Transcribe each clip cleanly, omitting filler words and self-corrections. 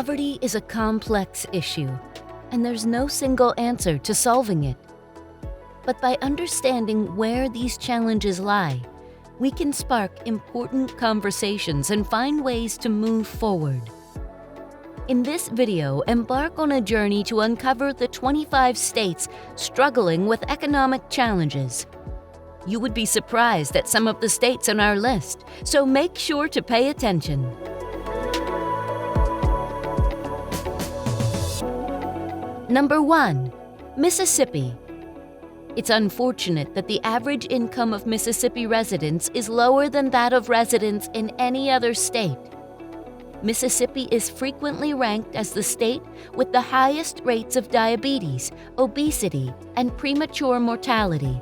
Poverty is a complex issue, and there's no single answer to solving it. But by understanding where these challenges lie, we can spark important conversations and find ways to move forward. In this video, embark on a journey to uncover the 25 states struggling with economic challenges. You would be surprised at some of the states on our list, so make sure to pay attention. Number 1. Mississippi. It's unfortunate that the average income of Mississippi residents is lower than that of residents in any other state. Mississippi is frequently ranked as the state with the highest rates of diabetes, obesity, and premature mortality,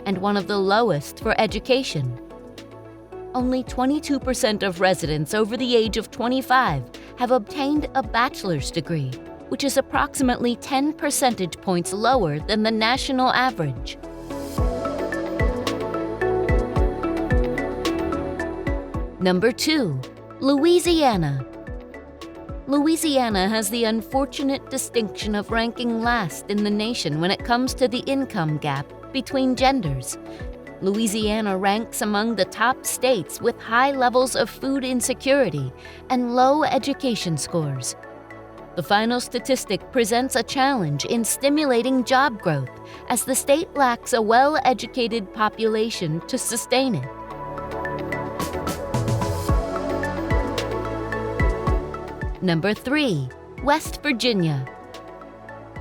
and one of the lowest for education. Only 22% of residents over the age of 25 have obtained a bachelor's degree, which is approximately 10 percentage points lower than the national average. Number 2. Louisiana. Louisiana has the unfortunate distinction of ranking last in the nation when it comes to the income gap between genders. Louisiana ranks among the top states with high levels of food insecurity and low education scores. The final statistic presents a challenge in stimulating job growth, as the state lacks a well-educated population to sustain it. Number 3. West Virginia.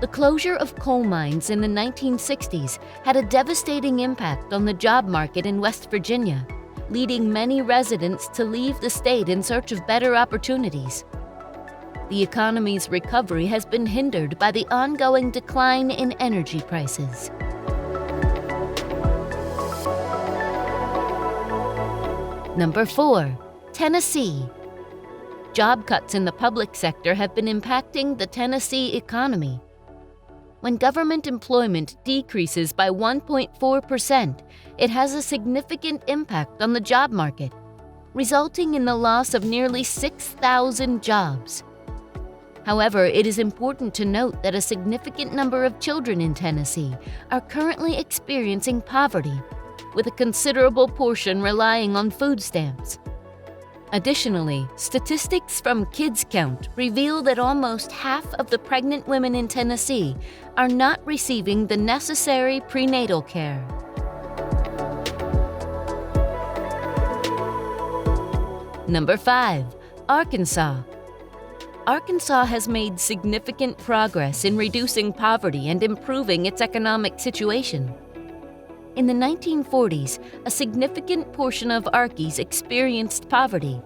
The closure of coal mines in the 1960s had a devastating impact on the job market in West Virginia, leading many residents to leave the state in search of better opportunities. The economy's recovery has been hindered by the ongoing decline in energy prices. Number 4. Tennessee. Job cuts in the public sector have been impacting the Tennessee economy. When government employment decreases by 1.4%, it has a significant impact on the job market, resulting in the loss of nearly 6,000 jobs. However, it is important to note that a significant number of children in Tennessee are currently experiencing poverty, with a considerable portion relying on food stamps. Additionally, statistics from Kids Count reveal that almost half of the pregnant women in Tennessee are not receiving the necessary prenatal care. Number 5. Arkansas. Arkansas has made significant progress in reducing poverty and improving its economic situation. In the 1940s, a significant portion of Arkies experienced poverty.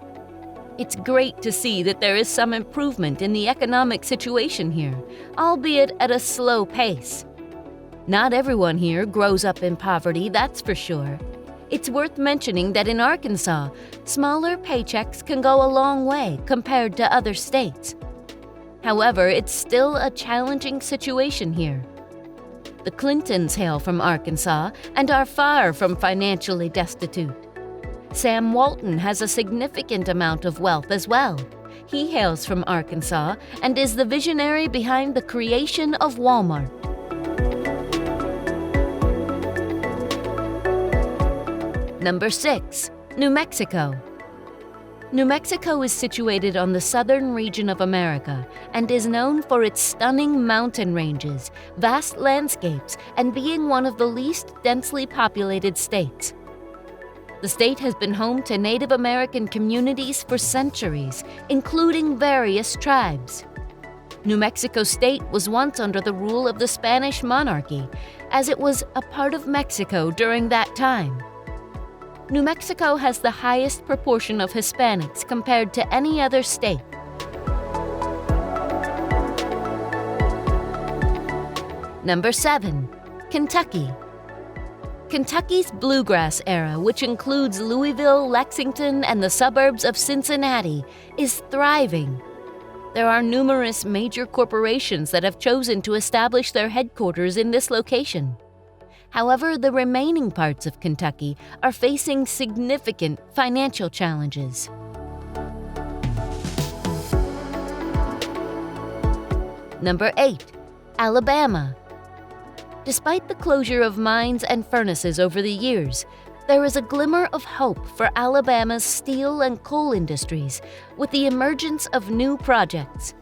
It's great to see that there is some improvement in the economic situation here, albeit at a slow pace. Not everyone here grows up in poverty, that's for sure. It's worth mentioning that in Arkansas, smaller paychecks can go a long way compared to other states. However, it's still a challenging situation here. The Clintons hail from Arkansas and are far from financially destitute. Sam Walton has a significant amount of wealth as well. He hails from Arkansas and is the visionary behind the creation of Walmart. Number 6. New Mexico. New Mexico is situated on the southern region of America and is known for its stunning mountain ranges, vast landscapes, and being one of the least densely populated states. The state has been home to Native American communities for centuries, including various tribes. New Mexico State was once under the rule of the Spanish monarchy, as it was a part of Mexico during that time. New Mexico has the highest proportion of Hispanics compared to any other state. Number 7. Kentucky. Kentucky's bluegrass era, which includes Louisville, Lexington, and the suburbs of Cincinnati, is thriving. There are numerous major corporations that have chosen to establish their headquarters in this location. However, the remaining parts of Kentucky are facing significant financial challenges. Number 8. Alabama. Despite the closure of mines and furnaces over the years, there is a glimmer of hope for Alabama's steel and coal industries with the emergence of new projects.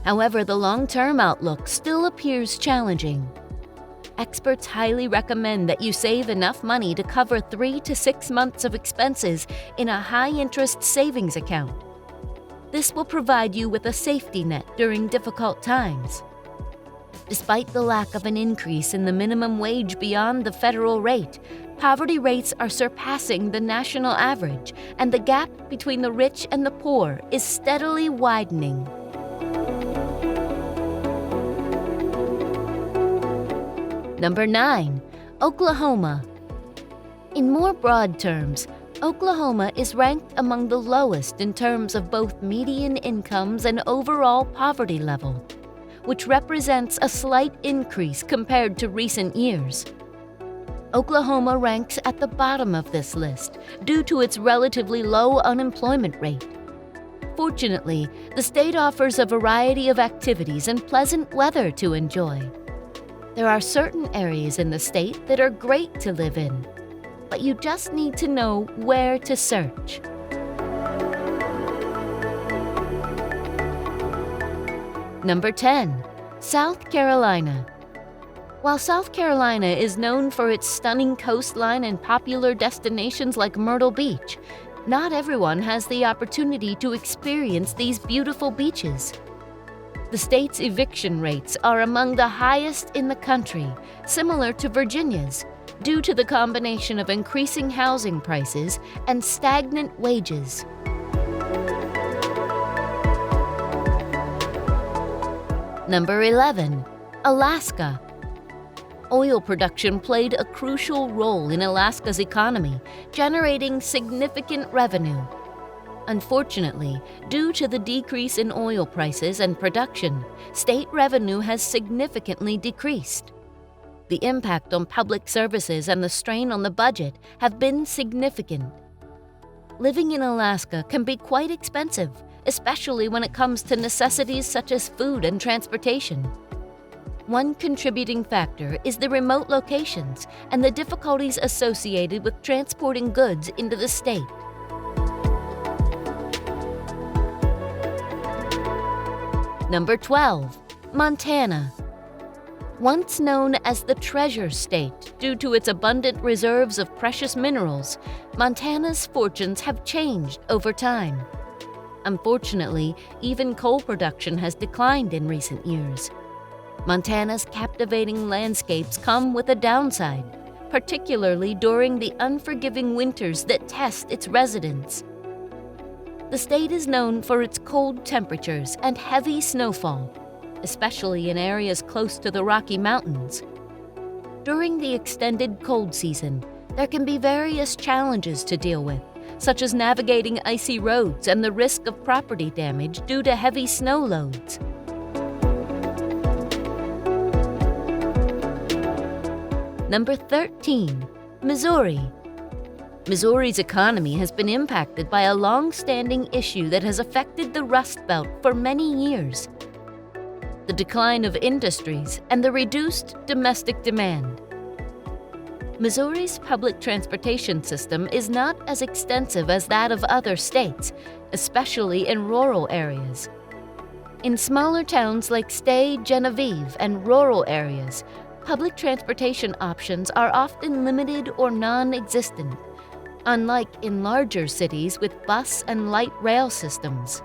However, the long-term outlook still appears challenging. Experts highly recommend that you save enough money to cover 3 to 6 months of expenses in a high-interest savings account. This will provide you with a safety net during difficult times. Despite the lack of an increase in the minimum wage beyond the federal rate, poverty rates are surpassing the national average, and the gap between the rich and the poor is steadily widening. Number 9. Oklahoma. In more broad terms, Oklahoma is ranked among the lowest in terms of both median incomes and overall poverty level, which represents a slight increase compared to recent years. Oklahoma ranks at the bottom of this list due to its relatively low unemployment rate. Fortunately, the state offers a variety of activities and pleasant weather to enjoy. There are certain areas in the state that are great to live in, but you just need to know where to search. Number 10. South Carolina. While South Carolina is known for its stunning coastline and popular destinations like Myrtle Beach, not everyone has the opportunity to experience these beautiful beaches. The state's eviction rates are among the highest in the country, similar to Virginia's, due to the combination of increasing housing prices and stagnant wages. Number 11. Alaska. Oil production played a crucial role in Alaska's economy, generating significant revenue. Unfortunately, due to the decrease in oil prices and production, state revenue has significantly decreased. The impact on public services and the strain on the budget have been significant. Living in Alaska can be quite expensive, especially when it comes to necessities such as food and transportation. One contributing factor is the remote locations and the difficulties associated with transporting goods into the state. Number 12. Montana. Once known as the Treasure State due to its abundant reserves of precious minerals, Montana's fortunes have changed over time. Unfortunately, even coal production has declined in recent years. Montana's captivating landscapes come with a downside, particularly during the unforgiving winters that test its residents. The state is known for its cold temperatures and heavy snowfall, especially in areas close to the Rocky Mountains. During the extended cold season, there can be various challenges to deal with, such as navigating icy roads and the risk of property damage due to heavy snow loads. Number 13. Missouri. Missouri's economy has been impacted by a long-standing issue that has affected the Rust Belt for many years: the decline of industries and the reduced domestic demand. Missouri's public transportation system is not as extensive as that of other states, especially in rural areas. In smaller towns like Stay, Genevieve, and rural areas, public transportation options are often limited or non-existent, unlike in larger cities with bus and light rail systems.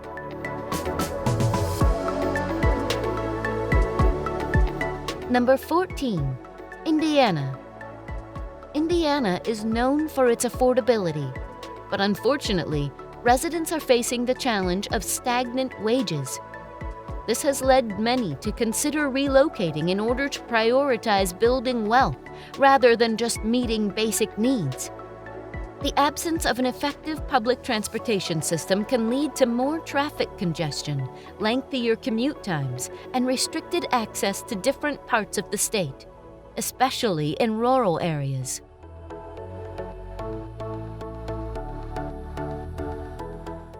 Number 14. Indiana. Indiana is known for its affordability, but unfortunately, residents are facing the challenge of stagnant wages. This has led many to consider relocating in order to prioritize building wealth rather than just meeting basic needs. The absence of an effective public transportation system can lead to more traffic congestion, lengthier commute times, and restricted access to different parts of the state, especially in rural areas.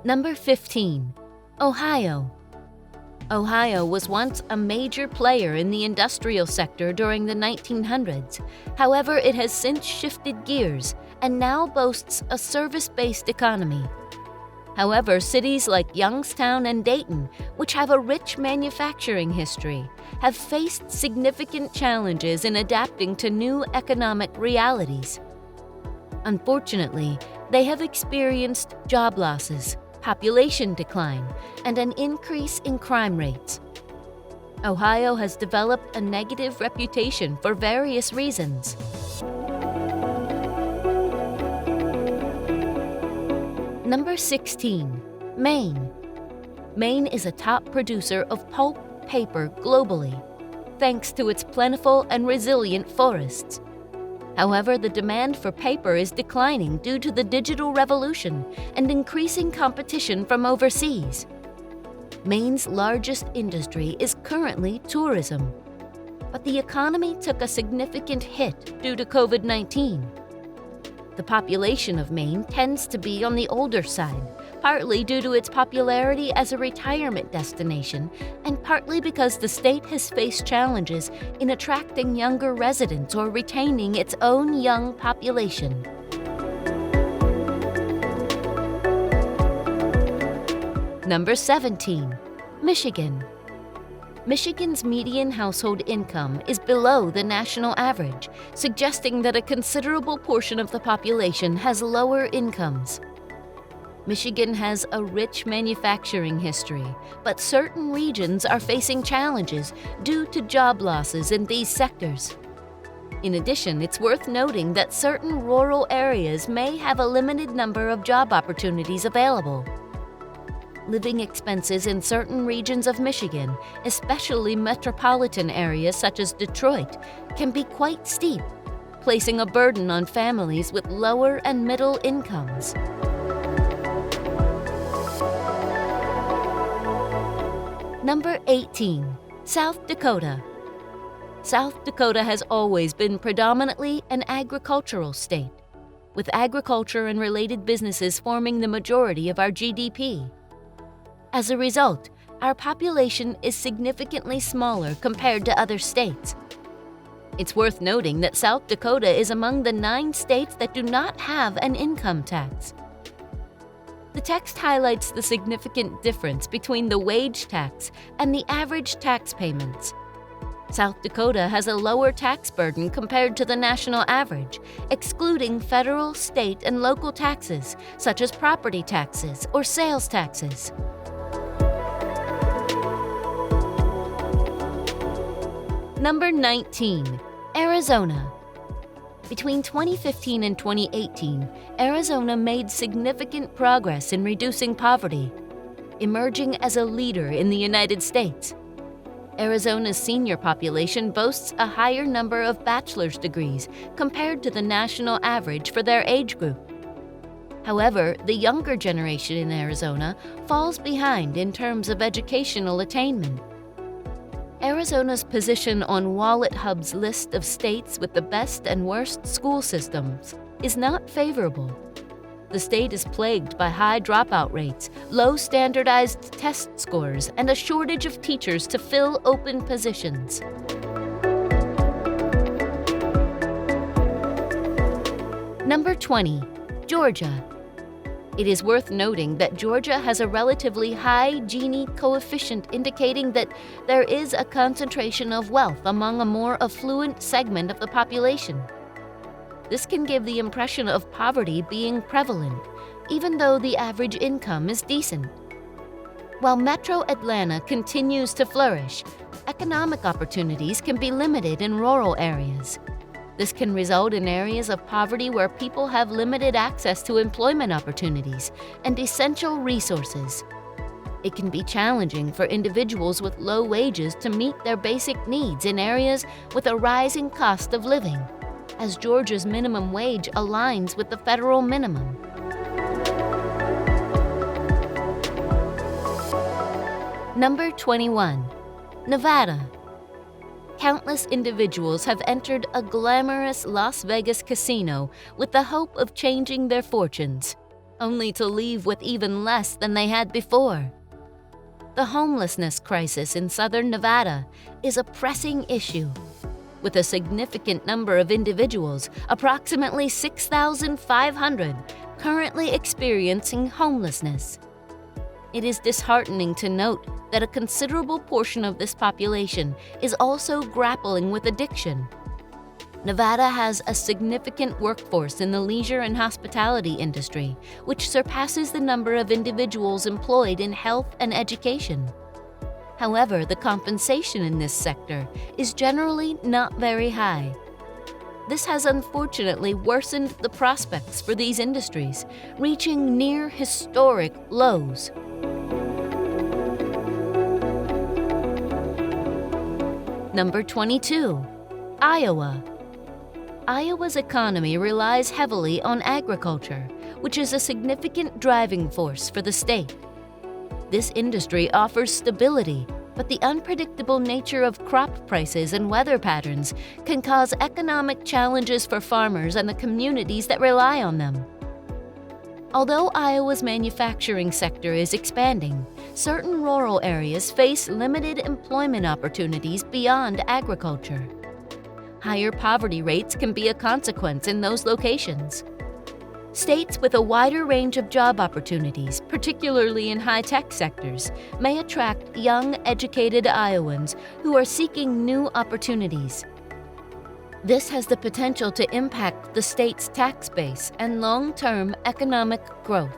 Number 15. Ohio. Ohio was once a major player in the industrial sector during the 1900s. However, it has since shifted gears and now boasts a service-based economy. However, cities like Youngstown and Dayton, which have a rich manufacturing history, have faced significant challenges in adapting to new economic realities. Unfortunately, they have experienced job losses, population decline, and an increase in crime rates. Ohio has developed a negative reputation for various reasons. Number 16. Maine. Maine is a top producer of pulp paper globally, thanks to its plentiful and resilient forests. However, the demand for paper is declining due to the digital revolution and increasing competition from overseas. Maine's largest industry is currently tourism, but the economy took a significant hit due to COVID-19. The population of Maine tends to be on the older side, partly due to its popularity as a retirement destination and partly because the state has faced challenges in attracting younger residents or retaining its own young population. Number 17. Michigan. Michigan's median household income is below the national average, suggesting that a considerable portion of the population has lower incomes. Michigan has a rich manufacturing history, but certain regions are facing challenges due to job losses in these sectors. In addition, it's worth noting that certain rural areas may have a limited number of job opportunities available. Living expenses in certain regions of Michigan, especially metropolitan areas such as Detroit, can be quite steep, placing a burden on families with lower and middle incomes. Number 18. South Dakota. South Dakota has always been predominantly an agricultural state, with agriculture and related businesses forming the majority of our GDP. As a result, our population is significantly smaller compared to other states. It's worth noting that South Dakota is among the 9 states that do not have an income tax. The text highlights the significant difference between the wage tax and the average tax payments. South Dakota has a lower tax burden compared to the national average, excluding federal, state, and local taxes, such as property taxes or sales taxes. Number 19. Arizona. Between 2015 and 2018, Arizona made significant progress in reducing poverty, emerging as a leader in the United States. Arizona's senior population boasts a higher number of bachelor's degrees compared to the national average for their age group. However, the younger generation in Arizona falls behind in terms of educational attainment. Arizona's position on Wallet Hub's list of states with the best and worst school systems is not favorable. The state is plagued by high dropout rates, low standardized test scores, and a shortage of teachers to fill open positions. Number 20. Georgia. It is worth noting that Georgia has a relatively high Gini coefficient, indicating that there is a concentration of wealth among a more affluent segment of the population. This can give the impression of poverty being prevalent, even though the average income is decent. While Metro Atlanta continues to flourish, economic opportunities can be limited in rural areas. This can result in areas of poverty where people have limited access to employment opportunities and essential resources. It can be challenging for individuals with low wages to meet their basic needs in areas with a rising cost of living, as Georgia's minimum wage aligns with the federal minimum. Number 21. Nevada. Countless individuals have entered a glamorous Las Vegas casino with the hope of changing their fortunes, only to leave with even less than they had before. The homelessness crisis in southern Nevada is a pressing issue, with a significant number of individuals, approximately 6,500, currently experiencing homelessness. It is disheartening to note that a considerable portion of this population is also grappling with addiction. Nevada has a significant workforce in the leisure and hospitality industry, which surpasses the number of individuals employed in health and education. However, the compensation in this sector is generally not very high. This has unfortunately worsened the prospects for these industries, reaching near historic lows. Number 22. Iowa. Iowa's economy relies heavily on agriculture, which is a significant driving force for the state. This industry offers stability, but the unpredictable nature of crop prices and weather patterns can cause economic challenges for farmers and the communities that rely on them. Although Iowa's manufacturing sector is expanding, certain rural areas face limited employment opportunities beyond agriculture. Higher poverty rates can be a consequence in those locations. States with a wider range of job opportunities, particularly in high-tech sectors, may attract young, educated Iowans who are seeking new opportunities. This has the potential to impact the state's tax base and long-term economic growth.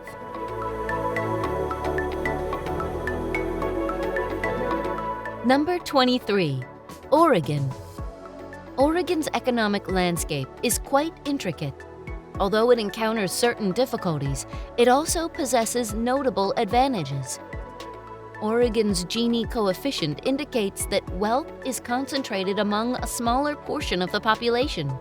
Number 23. Oregon. Oregon's economic landscape is quite intricate. Although it encounters certain difficulties, it also possesses notable advantages. Oregon's Gini coefficient indicates that wealth is concentrated among a smaller portion of the population.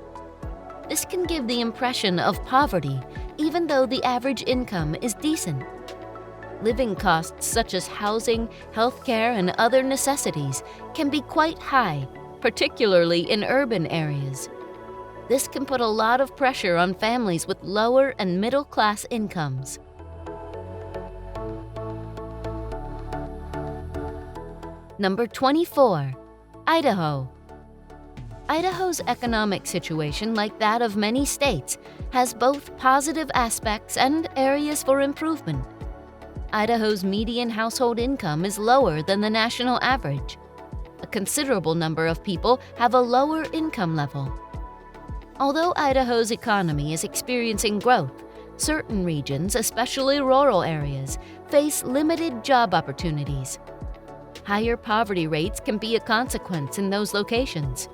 This can give the impression of poverty, even though the average income is decent. Living costs such as housing, healthcare, and other necessities can be quite high, particularly in urban areas. This can put a lot of pressure on families with lower and middle-class incomes. Number 24. Idaho. Idaho's economic situation, like that of many states, has both positive aspects and areas for improvement. Idaho's median household income is lower than the national average. A considerable number of people have a lower income level. Although Idaho's economy is experiencing growth, certain regions, especially rural areas, face limited job opportunities. Higher poverty rates can be a consequence in those locations.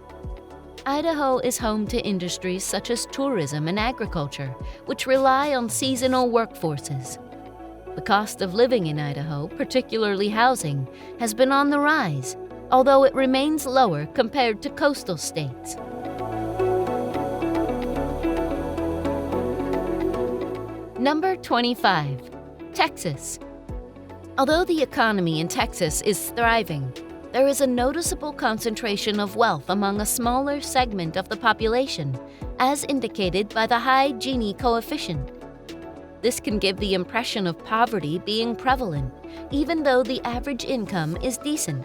Idaho is home to industries such as tourism and agriculture, which rely on seasonal workforces. The cost of living in Idaho, particularly housing, has been on the rise, although it remains lower compared to coastal states. Number 25. Texas. Although the economy in Texas is thriving, there is a noticeable concentration of wealth among a smaller segment of the population, as indicated by the high Gini coefficient. This can give the impression of poverty being prevalent, even though the average income is decent.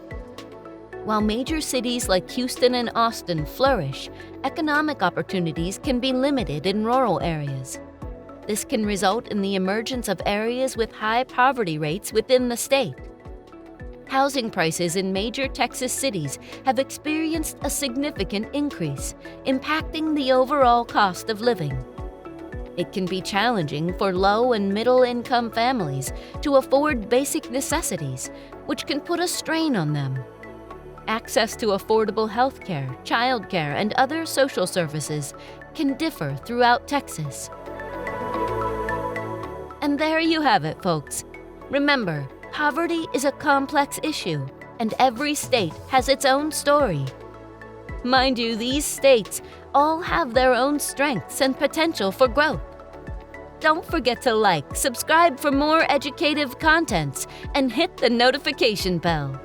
While major cities like Houston and Austin flourish, economic opportunities can be limited in rural areas. This can result in the emergence of areas with high poverty rates within the state. Housing prices in major Texas cities have experienced a significant increase, impacting the overall cost of living. It can be challenging for low and middle-income families to afford basic necessities, which can put a strain on them. Access to affordable healthcare, childcare, and other social services can differ throughout Texas. And there you have it, folks. Remember, poverty is a complex issue, and every state has its own story. Mind you, these states all have their own strengths and potential for growth. Don't forget to like, subscribe for more educative contents, and hit the notification bell.